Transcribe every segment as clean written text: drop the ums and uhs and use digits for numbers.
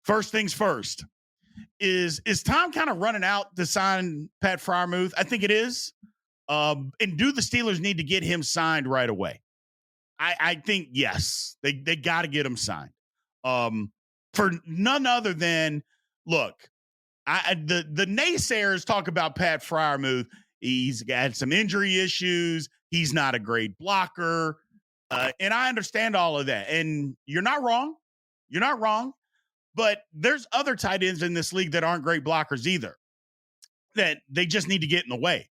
First things first, is time kind of running out to sign Pat Freiermuth? I think it is. And do the Steelers need to get him signed right away? I think yes, they got to get him signed. For none other than, look, the naysayers talk about Pat Freiermuth. He's got some injury issues. He's not a great blocker, and I understand all of that. And you're not wrong. You're not wrong. But there's other tight ends in this league that aren't great blockers either, that they just need to get in the way.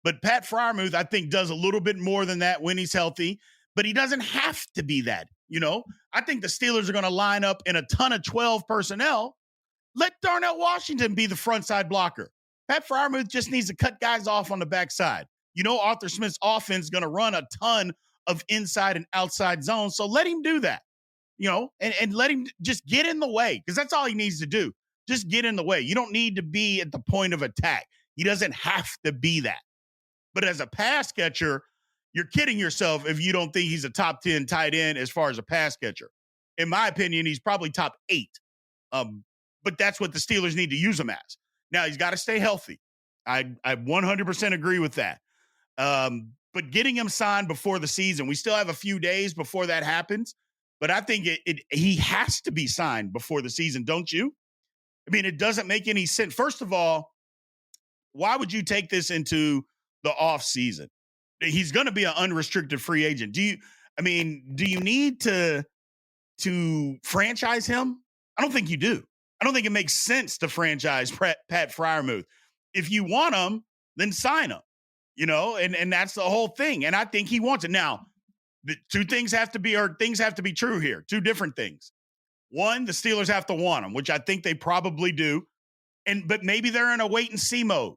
But Pat Freiermuth, I think, does a little bit more than that when he's healthy, but he doesn't have to be that. I think the Steelers are going to line up in a ton of 12 personnel. Let Darnell Washington be the front side blocker. Pat Freiermuth just needs to cut guys off on the backside. Arthur Smith's offense is going to run a ton of inside and outside zones, so let him do that. And let him just get in the way, because that's all he needs to do. Just get in the way. You don't need to be at the point of attack. He doesn't have to be that. But as a pass catcher, you're kidding yourself if you don't think he's a top 10 tight end as far as a pass catcher. In my opinion, he's probably top 8. But that's what the Steelers need to use him as. Now, he's got to stay healthy. I 100% agree with that. But getting him signed before the season, we still have a few days before that happens. But I think he has to be signed before the season, don't you? I mean, it doesn't make any sense. First of all, why would you take this into the off season? He's going to be an unrestricted free agent. Do you need to franchise him? I don't think you do. I don't think it makes sense to franchise Pat Freiermuth. If you want him, then sign him, and that's the whole thing. And I think he wants it. Now, the things have to be true here. Two different things. One, the Steelers have to want him, which I think they probably do. But maybe they're in a wait and see mode.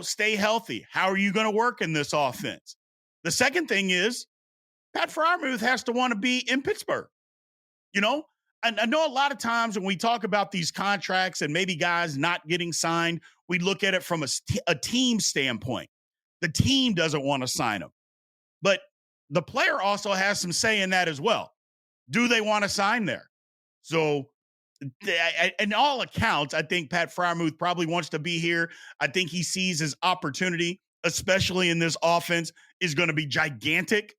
Stay healthy. How are you going to work in this offense? The second thing is Pat Freiermuth has to want to be in Pittsburgh. I know a lot of times when we talk about these contracts and maybe guys not getting signed, we look at it from a team standpoint. The team doesn't want to sign him. But the player also has some say in that as well. Do they want to sign there? So, in all accounts, I think Pat Freiermuth probably wants to be here. I think he sees his opportunity, especially in this offense, is going to be gigantic.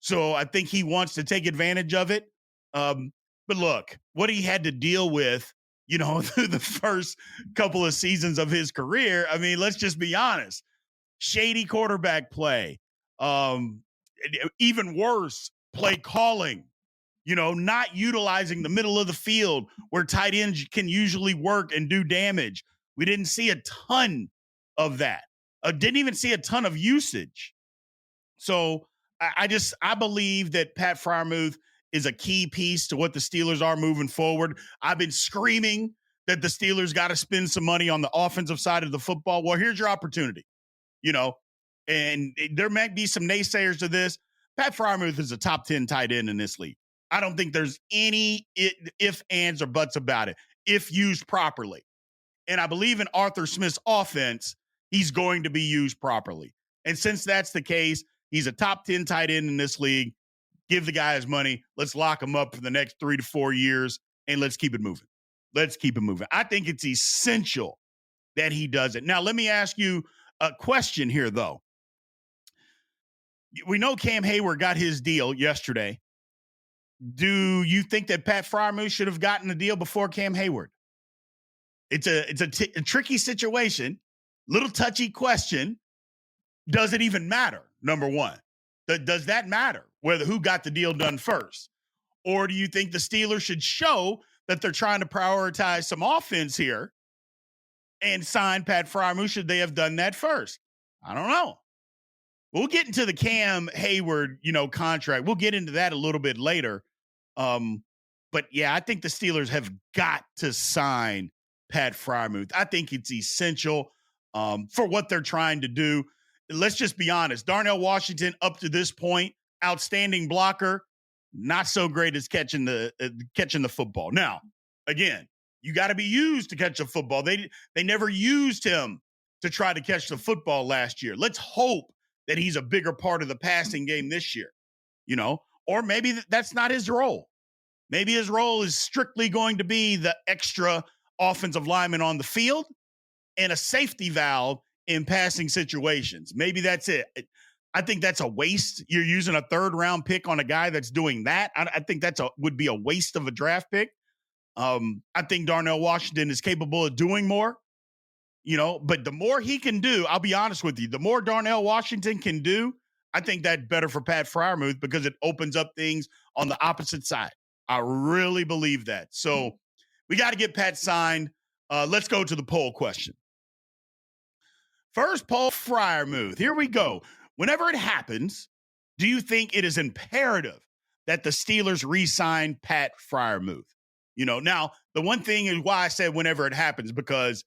So I think he wants to take advantage of it. But look, what he had to deal with, through the first couple of seasons of his career, I mean, let's just be honest. Shady quarterback play. Even worse, play calling. Not utilizing the middle of the field where tight ends can usually work and do damage. We didn't see a ton of that. Didn't even see a ton of usage. So I believe that Pat Freiermuth is a key piece to what the Steelers are moving forward. I've been screaming that the Steelers got to spend some money on the offensive side of the football. Well, here's your opportunity, and there might be some naysayers to this. Pat Freiermuth is a top 10 tight end in this league. I don't think there's any ifs, ands, or buts about it if used properly. And I believe in Arthur Smith's offense, he's going to be used properly. And since that's the case, he's a top 10 tight end in this league. Give the guy his money. Let's lock him up for the next 3 to 4 years, and let's keep it moving. I think it's essential that he does it. Now, let me ask you a question here, though. We know Cam Heyward got his deal yesterday. Do you think that Pat Freiermuth should have gotten the deal before Cam Heyward? It's a tricky situation, little touchy question. Does it even matter? Number one, does that matter who got the deal done first? Or do you think the Steelers should show that they're trying to prioritize some offense here and sign Pat Freiermuth? Should they have done that first? I don't know. We'll get into the Cam Heyward, contract. We'll get into that a little bit later. But yeah, I think the Steelers have got to sign Pat Freiermuth. I think it's essential for what they're trying to do. Let's just be honest. Darnell Washington, up to this point, outstanding blocker, not so great as catching the football. Now, again, you got to be used to catch a football. They never used him to try to catch the football last year. Let's hope that he's a bigger part of the passing game this year, or maybe that's not his role. Maybe his role is strictly going to be the extra offensive lineman on the field and a safety valve in passing situations. Maybe that's it. I think that's a waste. You're using a third round pick on a guy that's doing that. I think would be a waste of a draft pick. I think Darnell Washington is capable of doing more, but the more he can do, I'll be honest with you, the more Darnell Washington can do, I think that's better for Pat Freiermuth because it opens up things on the opposite side. I really believe that. So we got to get Pat signed. Let's go to the poll question. First poll, Freiermuth. Here we go. Whenever it happens, do you think it is imperative that the Steelers re-sign Pat Freiermuth? Now, the one thing is why I said whenever it happens, because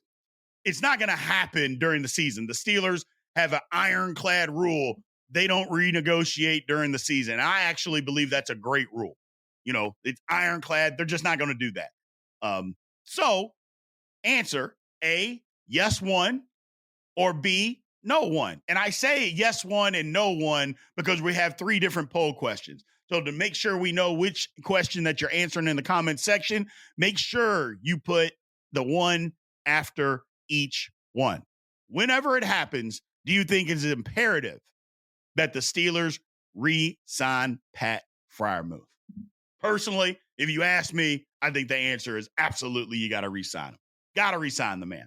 it's not going to happen during the season. The Steelers have an ironclad rule. They don't renegotiate during the season. I actually believe that's a great rule. It's ironclad. They're just not going to do that. So answer A, yes one, or B, no one. And I say yes one and no one because we have 3 different poll questions. So to make sure we know which question that you're answering in the comment section, make sure you put the one after each one. Whenever it happens, do you think it's imperative that the Steelers re-sign Pat Freiermuth? Personally, if you ask me, I think the answer is absolutely you got to re-sign him. Got to re-sign the man.